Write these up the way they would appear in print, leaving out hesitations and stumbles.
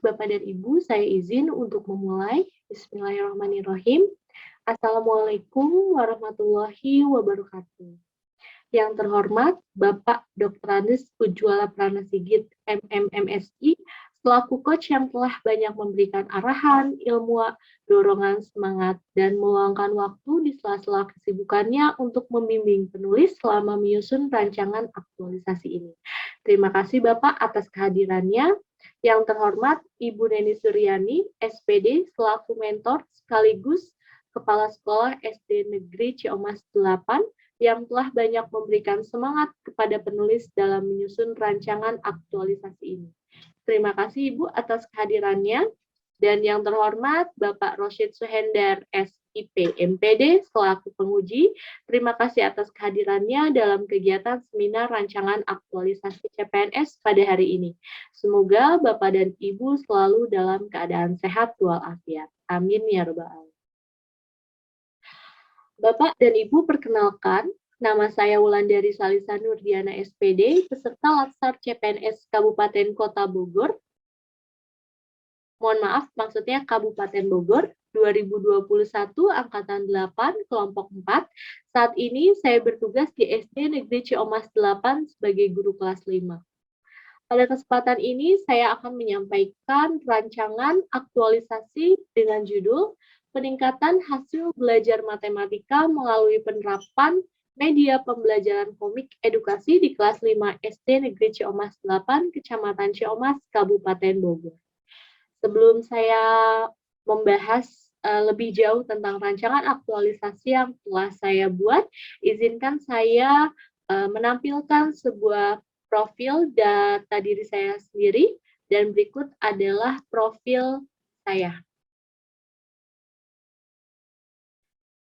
Bapak dan Ibu, saya izin untuk memulai. Bismillahirrahmanirrahim. Assalamualaikum warahmatullahi wabarakatuh. Yang terhormat Bapak Dr. Andes Ujwala Pranasigit, MMMSI, selaku coach yang telah banyak memberikan arahan, ilmu, dorongan, semangat, dan meluangkan waktu di sela-sela kesibukannya untuk membimbing penulis selama menyusun rancangan aktualisasi ini. Terima kasih Bapak atas kehadirannya. Yang terhormat Ibu Neni Suryani, SPD, selaku mentor sekaligus Kepala Sekolah SD Negeri Ciomas 8, yang telah banyak memberikan semangat kepada penulis dalam menyusun rancangan aktualisasi ini. Terima kasih Ibu atas kehadirannya. Dan yang terhormat Bapak Rosyid Suhendar, SIP, MPD, selaku penguji, terima kasih atas kehadirannya dalam kegiatan seminar rancangan aktualisasi CPNS pada hari ini. Semoga Bapak dan Ibu selalu dalam keadaan sehat walafiat. Amin ya rabbal alamin. Bapak dan Ibu, perkenalkan, nama saya Wulandari Salisa Nurdiana SPD, peserta Latsar CPNS Kabupaten Kota Bogor. Mohon maaf, maksudnya Kabupaten Bogor, 2021, Angkatan 8, Kelompok 4. Saat ini saya bertugas di SD Negeri Ciomas 8 sebagai guru kelas 5. Pada kesempatan ini, saya akan menyampaikan rancangan aktualisasi dengan judul Peningkatan Hasil Belajar Matematika melalui penerapan media pembelajaran komik edukasi di kelas 5 SD Negeri Ciomas 8, Kecamatan Ciomas, Kabupaten Bogor. Sebelum saya membahas lebih jauh tentang rancangan aktualisasi yang telah saya buat, izinkan saya menampilkan sebuah profil data diri saya sendiri, dan berikut adalah profil saya.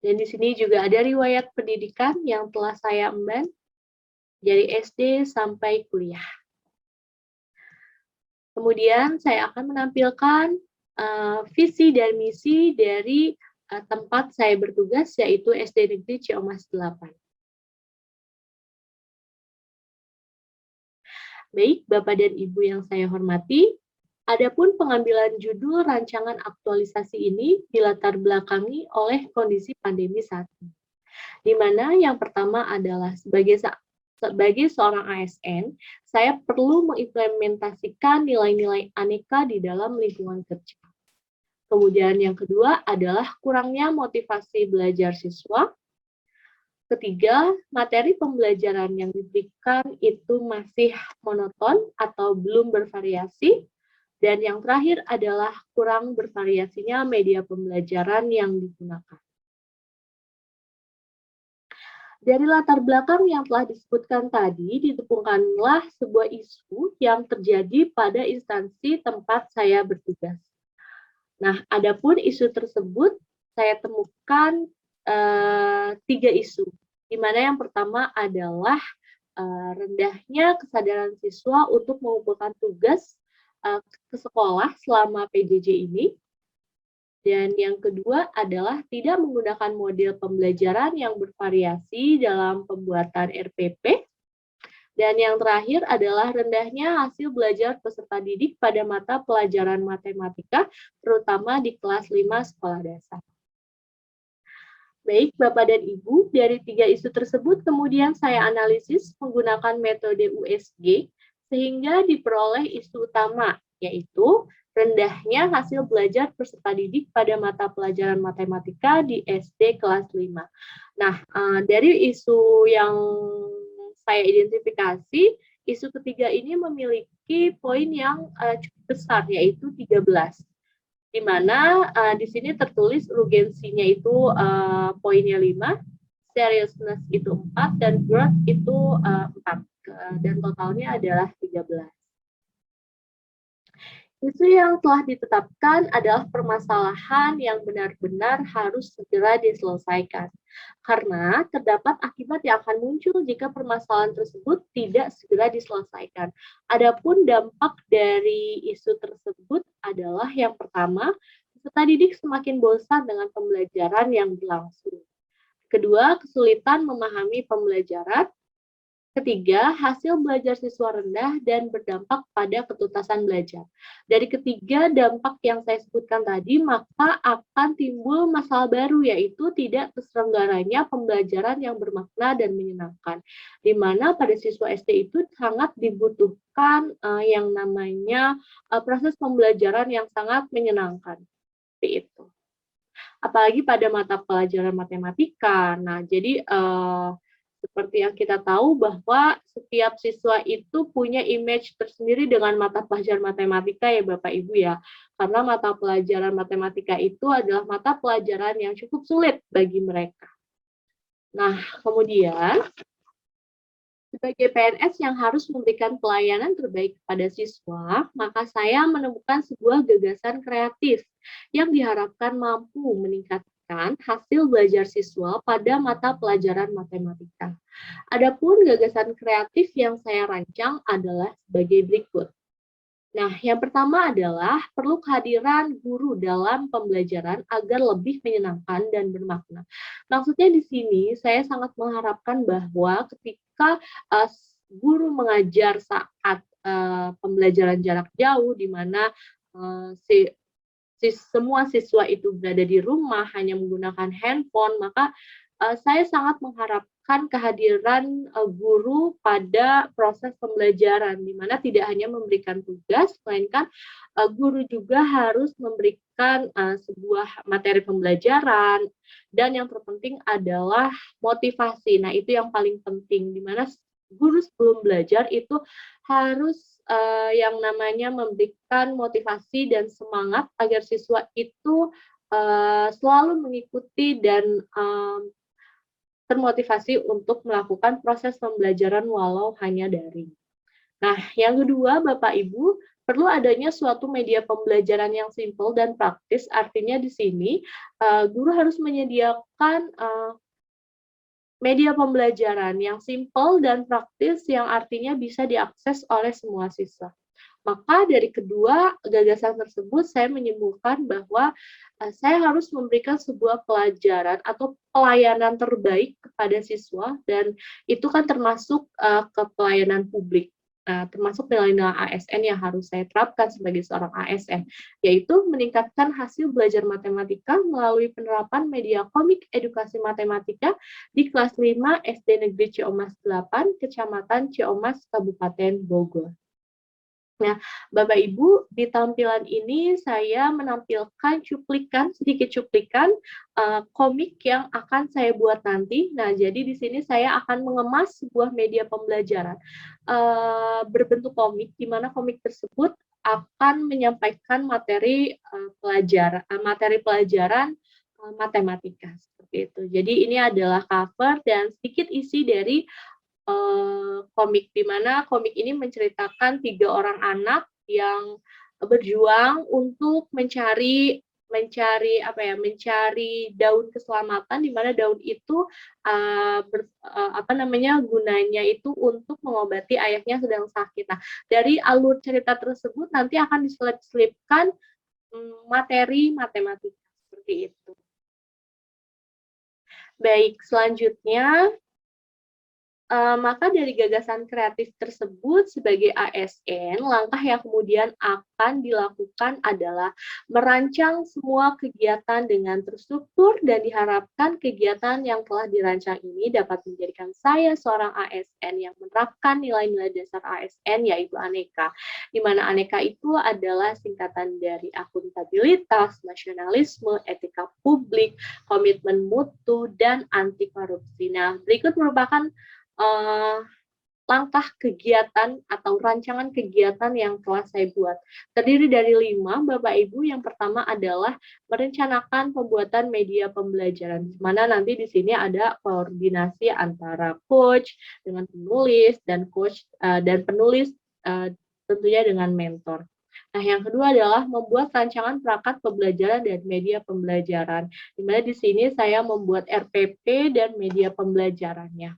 Dan di sini juga ada riwayat pendidikan yang telah saya emban dari SD sampai kuliah. Kemudian saya akan menampilkan visi dan misi dari tempat saya bertugas, yaitu SD Negeri Ciomas 8. Baik, Bapak dan Ibu yang saya hormati, adapun pengambilan judul rancangan aktualisasi ini dilatar belakangi oleh kondisi pandemi saat ini. Di mana yang pertama adalah sebagai seorang ASN, saya perlu mengimplementasikan nilai-nilai aneka di dalam lingkungan kerja. Kemudian yang kedua adalah kurangnya motivasi belajar siswa. Ketiga, materi pembelajaran yang diberikan itu masih monoton atau belum bervariasi. Dan yang terakhir adalah kurang bervariasinya media pembelajaran yang digunakan. Dari latar belakang yang telah disebutkan tadi, ditemukanlah sebuah isu yang terjadi pada instansi tempat saya bertugas. Nah, adapun isu tersebut, saya temukan 3 isu, di mana yang pertama adalah rendahnya kesadaran siswa untuk mengumpulkan tugas ke sekolah selama PJJ ini. Dan yang kedua adalah tidak menggunakan model pembelajaran yang bervariasi dalam pembuatan RPP. Dan yang terakhir adalah rendahnya hasil belajar peserta didik pada mata pelajaran matematika, terutama di kelas 5 sekolah dasar. Baik, Bapak dan Ibu, dari 3 isu tersebut kemudian saya analisis menggunakan metode USG, sehingga diperoleh isu utama, yaitu rendahnya hasil belajar peserta didik pada mata pelajaran matematika di SD kelas 5. Nah, dari isu yang saya identifikasi, isu ketiga ini memiliki poin yang cukup besar, yaitu 13. Di mana di sini tertulis urgensinya itu poinnya 5, seriousness itu 4, dan growth itu 4. Dan totalnya adalah 13. Isu yang telah ditetapkan adalah permasalahan yang benar-benar harus segera diselesaikan, karena terdapat akibat yang akan muncul jika permasalahan tersebut tidak segera diselesaikan. Adapun dampak dari isu tersebut adalah yang pertama, peserta didik semakin bosan dengan pembelajaran yang berlangsung. Kedua, kesulitan memahami pembelajaran. Ketiga, hasil belajar siswa rendah dan berdampak pada ketuntasan belajar. Dari ketiga dampak yang saya sebutkan tadi, maka akan timbul masalah baru, yaitu tidak terselenggaranya pembelajaran yang bermakna dan menyenangkan. Di mana pada siswa SD itu sangat dibutuhkan yang namanya proses pembelajaran yang sangat menyenangkan. Seperti itu. Apalagi pada mata pelajaran matematika. Nah, jadi seperti yang kita tahu bahwa setiap siswa itu punya image tersendiri dengan mata pelajaran matematika ya Bapak Ibu ya. Karena mata pelajaran matematika itu adalah mata pelajaran yang cukup sulit bagi mereka. Nah, kemudian sebagai PNS yang harus memberikan pelayanan terbaik kepada siswa, maka saya menemukan sebuah gagasan kreatif yang diharapkan mampu meningkatkan hasil belajar siswa pada mata pelajaran matematika. Adapun gagasan kreatif yang saya rancang adalah sebagai berikut. Nah, yang pertama adalah perlu kehadiran guru dalam pembelajaran agar lebih menyenangkan dan bermakna. Maksudnya di sini saya sangat mengharapkan bahwa ketika guru mengajar saat pembelajaran jarak jauh, di mana semua siswa itu berada di rumah hanya menggunakan handphone, maka saya sangat mengharapkan kehadiran guru pada proses pembelajaran, di mana tidak hanya memberikan tugas, melainkan guru juga harus memberikan sebuah materi pembelajaran, dan yang terpenting adalah motivasi. Nah, itu yang paling penting, di mana guru sebelum belajar itu harus yang namanya memberikan motivasi dan semangat agar siswa itu selalu mengikuti dan termotivasi untuk melakukan proses pembelajaran walau hanya daring. Nah, yang kedua, Bapak Ibu, perlu adanya suatu media pembelajaran yang simpel dan praktis. Artinya di sini guru harus menyediakan media pembelajaran yang simpel dan praktis yang artinya bisa diakses oleh semua siswa. Maka dari kedua gagasan tersebut saya menyimpulkan bahwa saya harus memberikan sebuah pelajaran atau pelayanan terbaik kepada siswa, dan itu kan termasuk ke pelayanan publik. Termasuk nilai-nilai ASN yang harus saya terapkan sebagai seorang ASN, yaitu meningkatkan hasil belajar matematika melalui penerapan media komik edukasi matematika di kelas 5 SD Negeri Ciomas 8, Kecamatan Ciomas, Kabupaten Bogor. Nah, Bapak Ibu, di tampilan ini saya menampilkan sedikit cuplikan komik yang akan saya buat nanti. Nah, jadi di sini saya akan mengemas sebuah media pembelajaran berbentuk komik, di mana komik tersebut akan menyampaikan materi pelajaran matematika seperti itu. Jadi ini adalah cover dan sedikit isi dari komik, di mana komik ini menceritakan 3 orang anak yang berjuang untuk mencari daun keselamatan, di mana daun itu gunanya itu untuk mengobati ayahnya sedang sakit. Nah, dari alur cerita tersebut nanti akan diselip-selipkan materi matematika seperti itu. Baik, selanjutnya maka dari gagasan kreatif tersebut sebagai ASN, langkah yang kemudian akan dilakukan adalah merancang semua kegiatan dengan terstruktur, dan diharapkan kegiatan yang telah dirancang ini dapat menjadikan saya seorang ASN yang menerapkan nilai-nilai dasar ASN, yaitu Aneka. Di mana Aneka itu adalah singkatan dari akuntabilitas, nasionalisme, etika publik, komitmen mutu, dan anti korupsi. Nah, berikut merupakan langkah kegiatan atau rancangan kegiatan yang telah saya buat. Terdiri dari 5, Bapak Ibu. Yang pertama adalah merencanakan pembuatan media pembelajaran, di mana nanti di sini ada koordinasi antara coach dengan penulis dan penulis tentunya dengan mentor. Nah, yang kedua adalah membuat rancangan perangkat pembelajaran dan media pembelajaran, di mana di sini saya membuat RPP dan media pembelajarannya.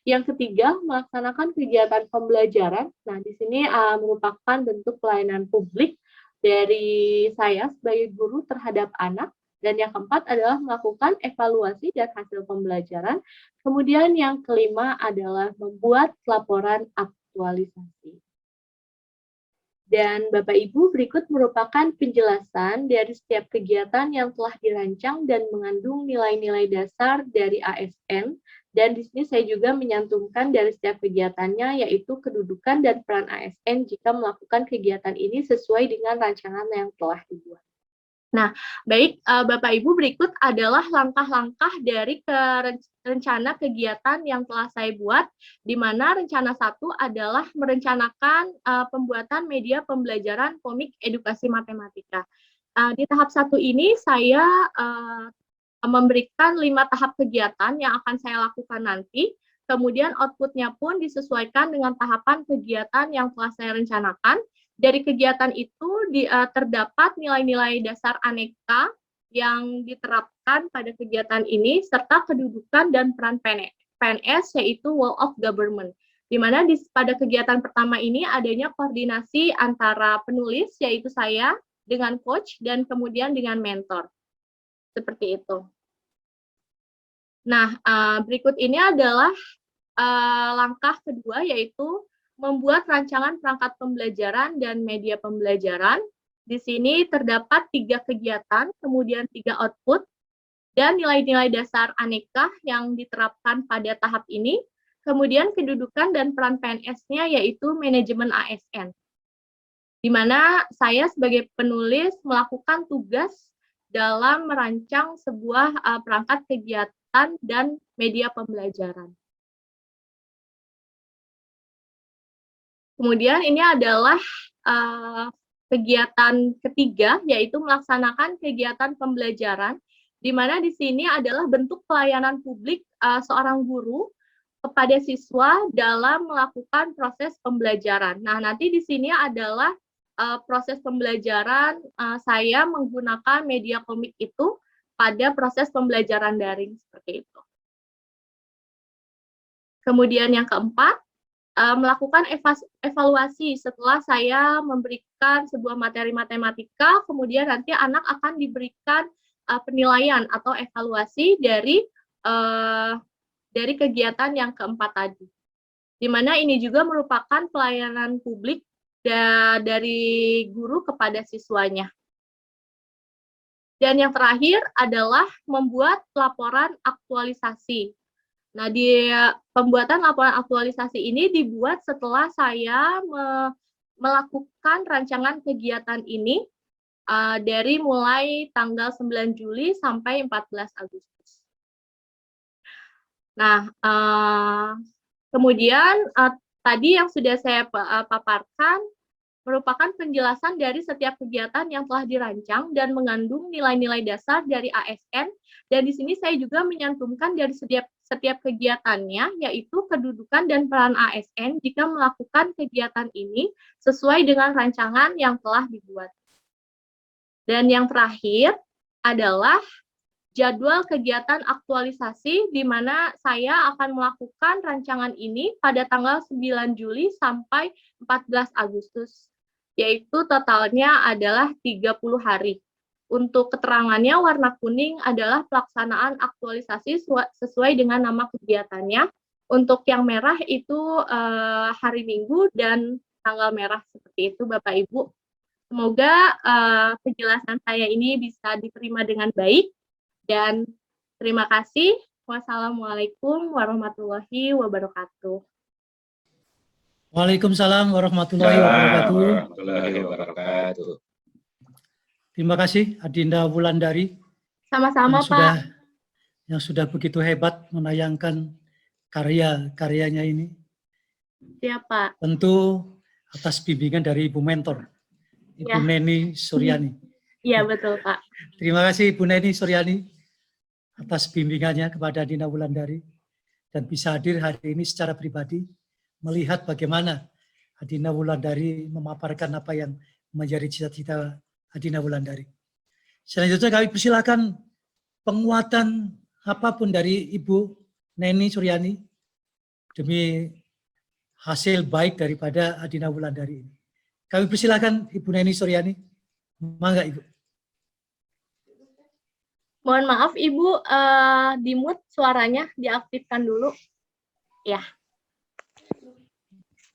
Yang ketiga, melaksanakan kegiatan pembelajaran. Nah, di sini merupakan bentuk pelayanan publik dari saya sebagai guru terhadap anak, Dan yang keempat adalah melakukan evaluasi dan hasil pembelajaran. Kemudian yang kelima adalah membuat laporan aktualisasi. Dan Bapak Ibu, berikut merupakan penjelasan dari setiap kegiatan yang telah dirancang dan mengandung nilai-nilai dasar dari ASN. Dan di sini saya juga menyantumkan dari setiap kegiatannya, yaitu kedudukan dan peran ASN jika melakukan kegiatan ini sesuai dengan rancangan yang telah dibuat. Nah, baik Bapak Ibu, berikut adalah langkah-langkah dari rencana kegiatan yang telah saya buat, di mana rencana 1 adalah merencanakan pembuatan media pembelajaran komik edukasi matematika. Di tahap 1 ini saya memberikan 5 tahap kegiatan yang akan saya lakukan nanti, kemudian output-nya pun disesuaikan dengan tahapan kegiatan yang telah saya rencanakan. Dari kegiatan itu terdapat nilai-nilai dasar aneka yang diterapkan pada kegiatan ini, serta kedudukan dan peran PNS, yaitu Wall of Government. Di mana pada kegiatan pertama ini adanya koordinasi antara penulis, yaitu saya, dengan coach, dan kemudian dengan mentor. Seperti itu. Nah, berikut ini adalah langkah kedua, yaitu membuat rancangan perangkat pembelajaran dan media pembelajaran. Di sini terdapat 3 kegiatan, kemudian 3 output, dan nilai-nilai dasar aneka yang diterapkan pada tahap ini. Kemudian kedudukan dan peran PNS-nya yaitu manajemen ASN. Di mana saya sebagai penulis melakukan tugas dalam merancang sebuah perangkat kegiatan dan media pembelajaran. Kemudian ini adalah kegiatan ketiga, yaitu melaksanakan kegiatan pembelajaran, di mana di sini adalah bentuk pelayanan publik seorang guru kepada siswa dalam melakukan proses pembelajaran. Nah, nanti di sini adalah proses pembelajaran saya menggunakan media komik itu pada proses pembelajaran daring seperti itu. Kemudian yang keempat, melakukan evaluasi setelah saya memberikan sebuah materi matematika, kemudian nanti anak akan diberikan penilaian atau evaluasi dari kegiatan yang keempat tadi. Di mana ini juga merupakan pelayanan publik dari guru kepada siswanya. Dan yang terakhir adalah membuat laporan aktualisasi. Nah, di pembuatan laporan aktualisasi ini dibuat setelah saya melakukan rancangan kegiatan ini dari mulai tanggal 9 Juli sampai 14 Agustus. Nah, kemudian tadi yang sudah saya paparkan merupakan penjelasan dari setiap kegiatan yang telah dirancang dan mengandung nilai-nilai dasar dari ASN, dan di sini saya juga menyantumkan dari setiap kegiatannya, yaitu kedudukan dan peran ASN jika melakukan kegiatan ini sesuai dengan rancangan yang telah dibuat. Dan yang terakhir adalah jadwal kegiatan aktualisasi, di mana saya akan melakukan rancangan ini pada tanggal 9 Juli sampai 14 Agustus, yaitu totalnya adalah 30 hari. Untuk keterangannya, warna kuning adalah pelaksanaan aktualisasi sesuai dengan nama kegiatannya. Untuk yang merah itu hari Minggu dan tanggal merah, seperti itu Bapak Ibu. Semoga penjelasan saya ini bisa diterima dengan baik. Dan terima kasih. Wassalamualaikum warahmatullahi wabarakatuh. Waalaikumsalam warahmatullahi wabarakatuh. Terima kasih Adinda Wulandari. Sama-sama Pak. Yang sudah begitu hebat menayangkan karya-karyanya ini. Siap Pak. Tentu atas bimbingan dari Ibu Mentor, Ibu Neni Suryani. Iya betul Pak. Terima kasih Ibu Neni Suryani atas bimbingannya kepada Adinda Wulandari, dan bisa hadir hari ini secara pribadi melihat bagaimana Adinda Wulandari memaparkan apa yang menjadi cita-cita Adinda Wulandari. Selanjutnya kami persilakan penguatan apapun dari Ibu Neni Suryani demi hasil baik daripada Adinda Wulandari ini. Kami persilakan Ibu Neni Suryani. Mangga Ibu. Mohon maaf Ibu, di-mute suaranya, diaktifkan dulu. Ya.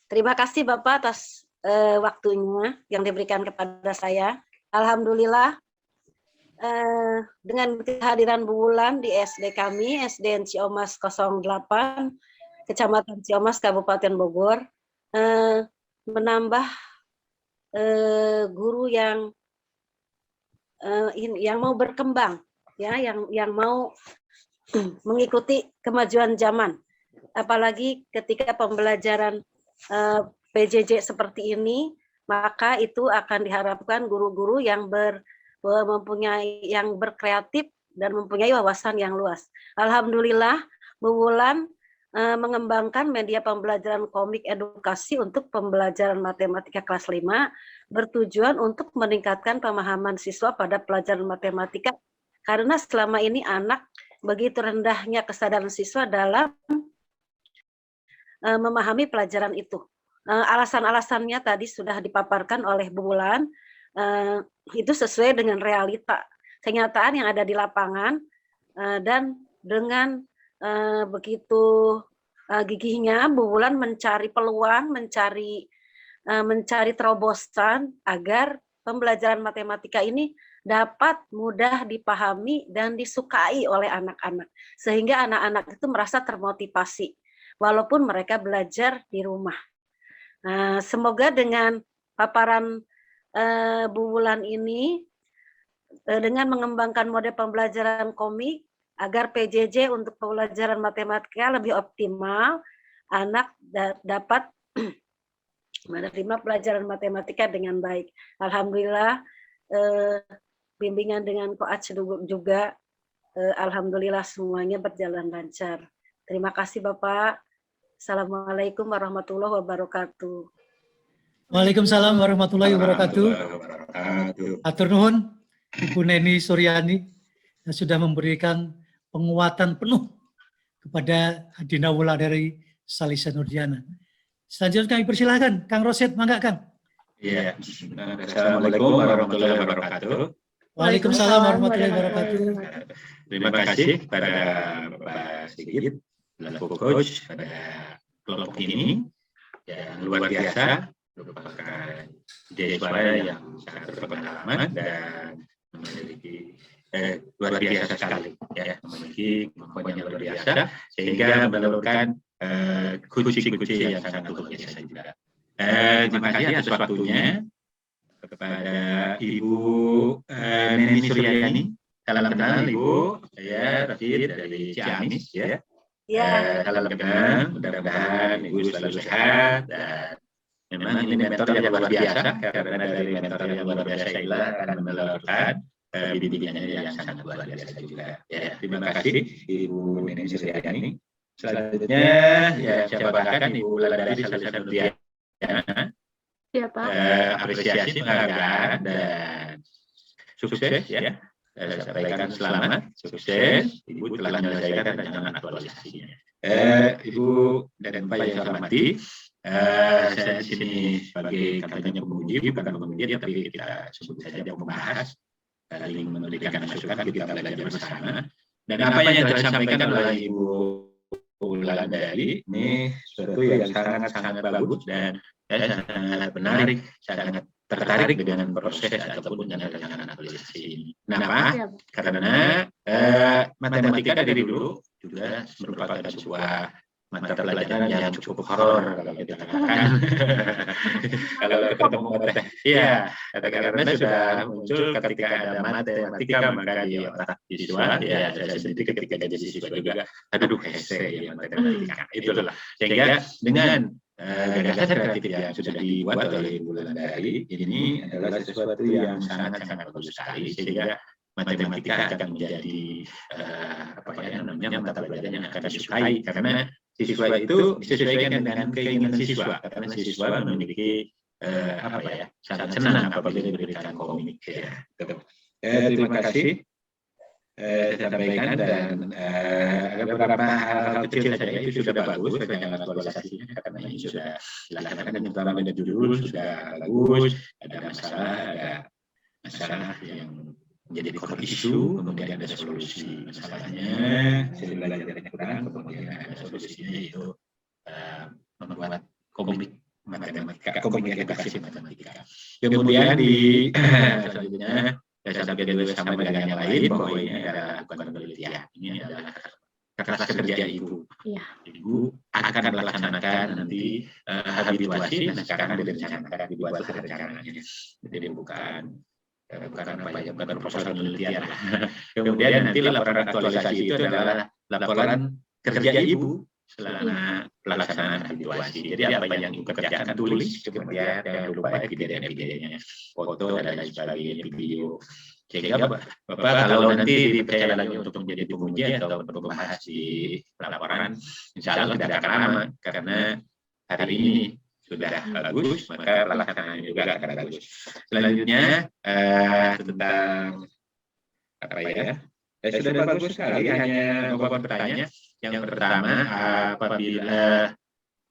Terima kasih Bapak atas waktunya yang diberikan kepada saya. Alhamdulillah dengan kehadiran Bu Wulan di SD kami, SDN Ciomas 08, Kecamatan Ciomas, Kabupaten Bogor, menambah guru yang mau berkembang, ya, yang mau mengikuti kemajuan zaman. Apalagi ketika pembelajaran PJJ seperti ini, maka itu akan diharapkan guru-guru yang berkreatif dan mempunyai wawasan yang luas. Alhamdulillah, Bu Wulan mengembangkan media pembelajaran komik edukasi untuk pembelajaran matematika kelas 5 bertujuan untuk meningkatkan pemahaman siswa pada pelajaran matematika karena selama ini anak begitu rendahnya kesadaran siswa dalam memahami pelajaran itu. Alasan-alasannya tadi sudah dipaparkan oleh Bu Wulan, itu sesuai dengan realita, kenyataan yang ada di lapangan, dan dengan begitu gigihnya Bu Wulan mencari peluang, mencari terobosan agar pembelajaran matematika ini dapat mudah dipahami dan disukai oleh anak-anak, sehingga anak-anak itu merasa termotivasi walaupun mereka belajar di rumah. Semoga dengan paparan Bu Wulan ini, dengan mengembangkan model pembelajaran komik, agar PJJ untuk pembelajaran matematika lebih optimal, anak dapat menerima pelajaran matematika dengan baik. Alhamdulillah, bimbingan dengan Coach juga, alhamdulillah semuanya berjalan lancar. Terima kasih Bapak. Assalamualaikum warahmatullahi wabarakatuh. Waalaikumsalam warahmatullahi wabarakatuh. Atur nuhun Ibu Neni Suryani yang sudah memberikan penguatan penuh kepada Adina Wulandari Salisa Nurdiana. Selanjutnya kami persilahkan Kang Roset, mangga Kang. Iya. Assalamualaikum warahmatullahi wabarakatuh. Waalaikumsalam warahmatullahi wabarakatuh. Terima kasih kepada Bapak Sigit selaku coach pada kelompok ini yang luar biasa, merupakan siswa yang sangat berpengalaman dan memiliki luar biasa sekali, ya, memiliki kemampuan yang luar biasa sehingga menelurkan kunci-kunci yang sangat luar biasa juga. Terima kasih atas waktunya kepada Ibu Neni Suryani. Salam kenal Ibu, saya Rafid dari Ciamis, ya. Salam kenal, mudah-mudahan Ibu selalu sehat dan memang ini mentor yang luar biasa karena dari mentor yang luar biasa inilah akan menelurkan bimbingannya yang sangat luar biasa juga. Ya, terima kasih Ibu Neni Suryani. Selanjutnya ya saya bawakan Ibu Wulandari Salisa Nurdiana. Siapa? Apresiasi, penghargaan dan sukses, ya. Saya sampaikan selamat, sukses. Ibu telah menyelesaikan rancangan aktualisasinya. Ibu dan Pak yang saya hormati, saya di sini sebagai katanya penguji, bukan penguji, tapi kita sebut saja pembahas, saling memberikan masukan, kita belajar bersama. Dan apa yang telah disampaikan oleh Ibu Wulandari ini sesuatu yang sangat-sangat bagus dan saya sangat menarik, sangat tertarik dengan proses ataupun dengan rancangan aktualisasi ini. Kenapa? Karena matematika dari dulu juga merupakan sebuah mata pelajaran yang cukup horor kalau kita katakan. Kalau ketemu ya, karena sudah muncul ketika ada matematika maka di otak siswa, ya saya sendiri ketika jadi siswa juga, aduh hese ya matematika, itulah. Sehingga dengan gagasan kreatif yang sudah dibuat oleh Ibu Wulandari ini adalah sesuatu yang sangat-sangat bagus sekali, sehingga matematika akan menjadi mata pelajaran yang akan disukai karena siswa itu disesuaikan dengan keinginan siswa, karena siswa memiliki sangat senang apabila diberikan komik. Ya. Terima kasih. Saya sampaikan dan ada beberapa hal kecil saja itu sudah bagus dengan aktualisasinya karena ini sudah dilaksanakan dan terutama ada judul sudah bagus, ada masalah yang menjadi core isu, kemudian ada solusi masalahnya, hasil belajarnya kurang, kemudian ada solusinya yaitu membuat komik matematika, komik edukasi matematika. Kemudian di selanjutnya saya sampaikan dulu sama dengan yang lain bahwa ini adalah bukan penelitian, ini adalah kertas kerja Ibu. Iya. Ibu akan melaksanakan nanti habilitasi, dan sekarang direncanakan dibuat rencananya. Jadi bukan apa ya, bukan proposal penelitian. Kemudian nanti laporan aktualisasi itu adalah laporan kerja Ibu selama pelaksanaan habilitasi. Jadi apa yang Ibu kerjakan tulis, kemudian jangan lupa evidence-nya, foto dan lain sebagainya, video. Sehingga Bapak kalau nanti dipercaya lagi untuk menjadi penguji atau pembahas di laporan, insya Allah tidak akan lama, karena hari ini sudah bagus, maka pelaksanaannya juga akan bagus. Selanjutnya tentang apa ya? Sudah bagus sekali, hanya beberapa pertanyaan. Yang pertama, apabila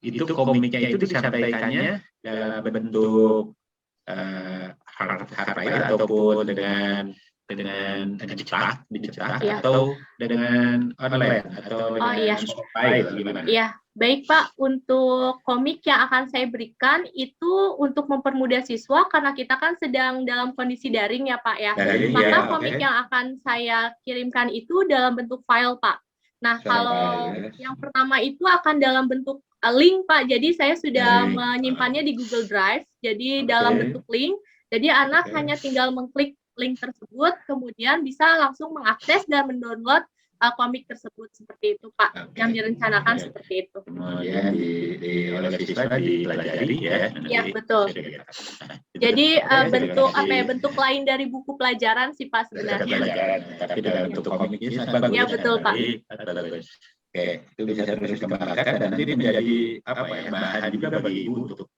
itu komiknya itu disampaikannya dalam bentuk hard ataupun dengan dicetak ya. Atau dengan online atau dengan file, gimana? Iya, baik Pak. Untuk komik yang akan saya berikan itu untuk mempermudah siswa karena kita kan sedang dalam kondisi daring ya Pak ya. Maka komik yang akan saya kirimkan itu dalam bentuk file Pak. Nah, kalau yang pertama itu akan dalam bentuk link Pak. Jadi saya sudah menyimpannya di Google Drive. Jadi dalam bentuk link. Jadi anak hanya tinggal mengklik link tersebut, kemudian bisa langsung mengakses dan mendownload komik tersebut seperti itu Pak. Yang direncanakan seperti itu. Kemudian oleh siswa dipelajari ya. Iya betul. Jadi bentuk apa ya, bentuk lain dari buku pelajaran sih Pak sebenarnya. Tapi dalam bentuk komik ini bagus. Iya betul Pak. Oke, itu bisa terus dikembangkan dan nanti menjadi apa ya, bahan juga bagi Ibu untuk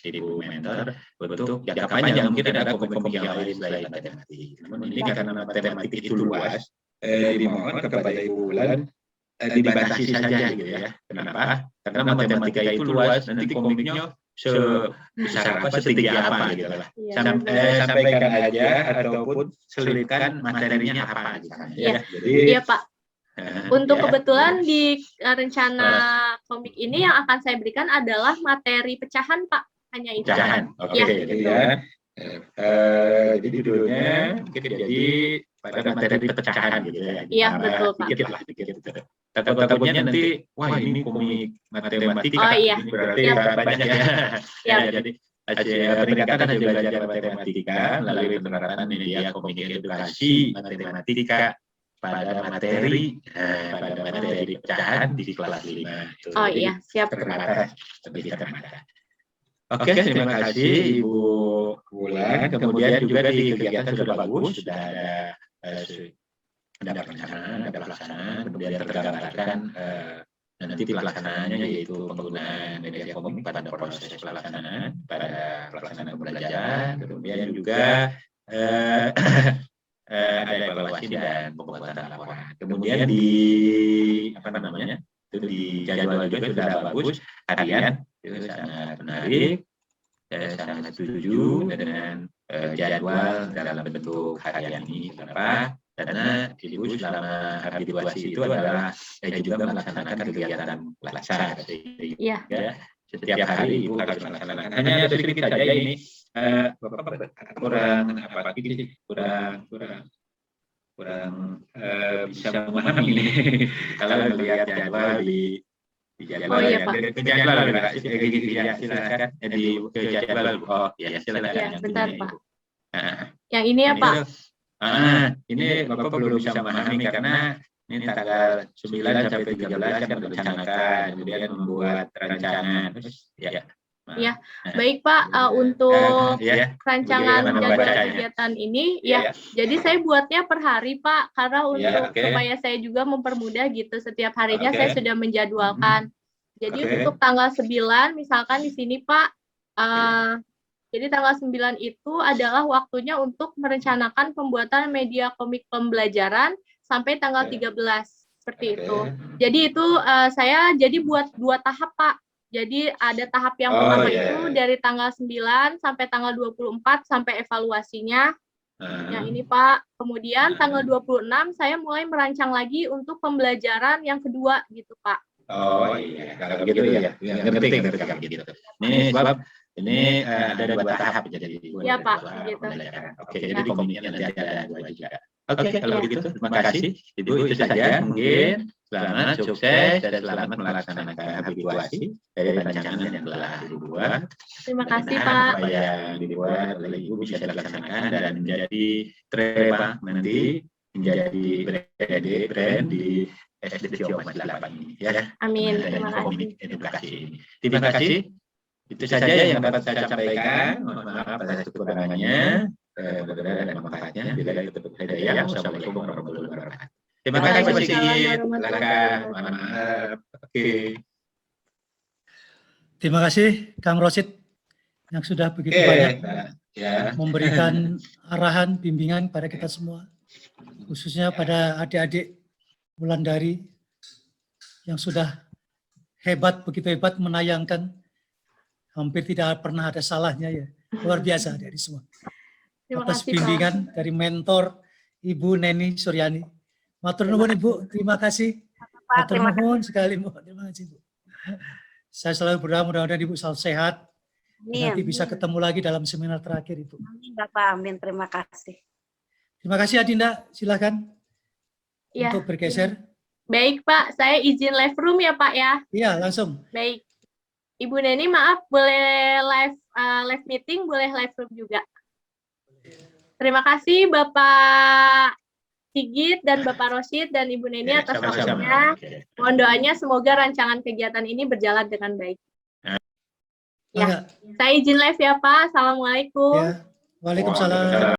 Ibu mentor untuk jangka panjang. Mungkin ada komik-komik yang lain selain matematik. Namun ini karena matematik itu luas, dimohon kepada Ibu Wulan dibatasi saja gitu ya. Kenapa? Karena matematika itu luas, nanti komiknya sebesar apa, setinggi apa gitu lah. Sampaikan aja ataupun selipkan materinya apa gitu. Iya. Iya Pak. Untuk kebetulan di rencana komik ini yang akan saya berikan adalah materi pecahan Pak, hanya itu. Pecahan, oke. Ya. Jadi judulnya mungkin jadi pada materi pecahan gitu ya. Iya betul Pak. Dikit. Takutnya nanti, wah ini komik matematika. Oh iya. Berarti banyak ya. Ya. Jadi peningkatan hasil belajar matematika melalui penerapan media komik edukasi matematika pada materi pecahan di kelas 5. Oh iya, siap. Terbatas. Oke, terima kasih Ibu Wulan. Kemudian juga di kegiatan sudah bagus, sudah ada perencanaan, ada pelaksanaan, kemudian tergambarkan nanti pelaksanaannya yaitu penggunaan media komik pada proses pelaksanaan, pada pelaksanaan pembelajaran, kemudian juga ada evaluasi dan pembuatan laporan. Kemudian di di jadwal juga sudah bagus, harian itu sangat menarik. Saya sangat setuju dengan jadwal dalam bentuk harian ini. Kenapa? Karena Ibu selama habilitasi itu adalah juga melaksanakan kegiatan pelajar. Iya. Setiap hari Ibu harus melaksanakan. Hanya sedikit saja ini kurang bisa memahami ini. Kalau melihat jadwal di jadwal silakan ke jadwal. Oh ya silakan. Ya, bentar Pak. Yang ini ya Pak. Ini Bapak belum bisa memahami karena ini tanggal 9 sampai 13 kan merencanakan, kemudian membuat rancangan. Ya, baik Pak, untuk rancangan jadwal kegiatan ini, jadi saya buatnya per hari Pak, karena untuk supaya saya juga mempermudah gitu, setiap harinya saya sudah menjadwalkan. Jadi untuk tanggal 9, misalkan di sini Pak, jadi tanggal 9 itu adalah waktunya untuk merencanakan pembuatan media komik pembelajaran sampai tanggal 13, seperti itu. Jadi itu saya buat 2 tahap Pak. Jadi ada tahap yang pertama itu dari tanggal 9 sampai tanggal 24 sampai evaluasinya. Yang ini Pak. Kemudian tanggal 26 saya mulai merancang lagi untuk pembelajaran yang kedua gitu Pak. Oh iya, kalau begitu ya, ngerti kalau gitu. Ini sebab ini ada 2 tahap jadi. Iya Pak, gitu. Oke, jadi komitmen nanti ada 2 juga. Oke, kalau begitu terima kasih Ibu, itu saja mungkin. Selamat, sukses, dan selamat melaksanakan habituasi dari rancangan yang telah dibuat. Terima kasih Pak. Apa yang dibuat oleh Ibu bisa dilaksanakan dan menjadi treba nanti, menjadi brand di SDC 8 ini ya. Amin. Dan Terima kasih. komit edukasi ini. Terima kasih. Itu saja yang dapat saya sampaikan. Mohon maaf atas kekurangannya. Mudah-mudahan ada manfaatnya. Bila itu hidayah. Wassalamualaikum warahmatullahi wabarakatuh. Terima kasih Pak Sigit. Silakan. Maaf. Oke. Terima kasih Kang Rosid yang sudah begitu banyak memberikan arahan, bimbingan pada kita semua, khususnya pada adik-adik Wulandari yang sudah hebat, begitu hebat menayangkan, hampir tidak pernah ada salahnya ya, luar biasa dari semua. Terima Atas kasih, bimbingan dari mentor Ibu Neni Suryani. Matur nuwun Ibu, terima kasih. Matur nuwun sekali Bu, terima kasih Bu. Saya selalu berdoa mudah-mudahan Ibu selalu sehat. Nanti bisa ketemu lagi dalam seminar terakhir Ibu. Amin Bapak, amin. Terima kasih. Terima kasih Adinda, silakan. Ya. Untuk bergeser. Baik Pak, saya izin live room ya Pak ya. Iya, langsung. Baik. Ibu Neni maaf, boleh live meeting, boleh live room juga. Terima kasih Bapak Sigit dan Bapak Rosid dan Ibu Neni atas waktunya. Mohon doanya semoga rancangan kegiatan ini berjalan dengan baik. Ya, saya izin live ya Pak. Assalamualaikum. Ya. Waalaikumsalam.